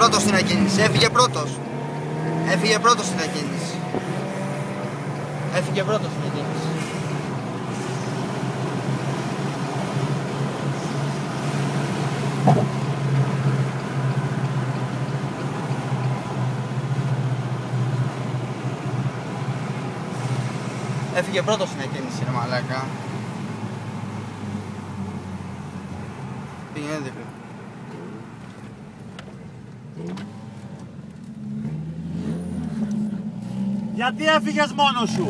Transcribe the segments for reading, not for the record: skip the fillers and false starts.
πρώτος στην ακίνηση, έφυγε πρώτος. Έφυγε πρώτος στην ακίνηση. Έφυγε πρώτος στην ακίνηση. Έφυγε πρώτος στην ακίνηση, ρε μαλάκα. Πήγαινε δίπλα. Γιατί έφυγες μόνος σου?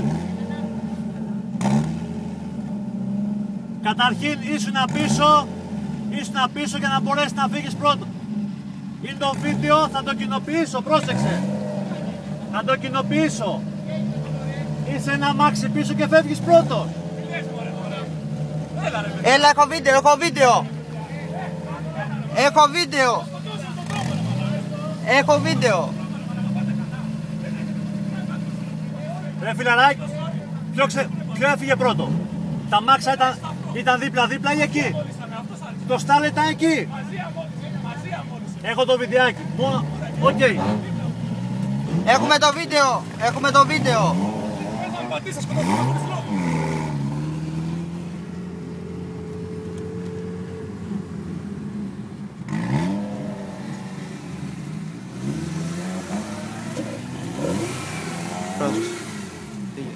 Καταρχήν ήσουν πίσω για να μπορέσεις να φύγεις πρώτο. Είναι το βίντεο, θα το κοινοποιήσω, πρόσεξε. Θα το κοινοποιήσω. Είσαι ένα αμάξι πίσω και φεύγεις πρώτος. Έλα, έχω βίντεο, έχω βίντεο. Έχω βίντεο. Έχω βίντεο. Ρε φιλαράκι, ποιο έφυγε πρώτο? Τα μάξα ήταν δίπλα-δίπλα ή εκεί? Το στάλ ήταν εκεί. Έχω το βιντεάκι. Οκ. Έχουμε το βίντεο. Έχουμε το βίντεο. Πρόσεξε. Πήγε.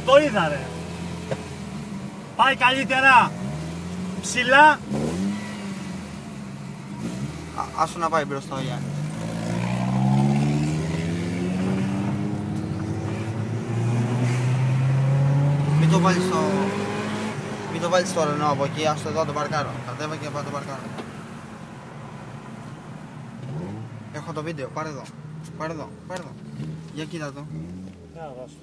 Το είδα ρε. Πάει καλύτερα. Ψηλά. Άσου να πάει μπροστά ο Γιάννης. Μην το βάλεις στο Ρενό από εκεί, άστο εδώ το παρκάρω. Κατέβα και πάω το παρκάρω. Έχω το βίντεο, πάρε εδώ. Πάρε εδώ, πάρε εδώ. Για κοίτα το. Να δώσω.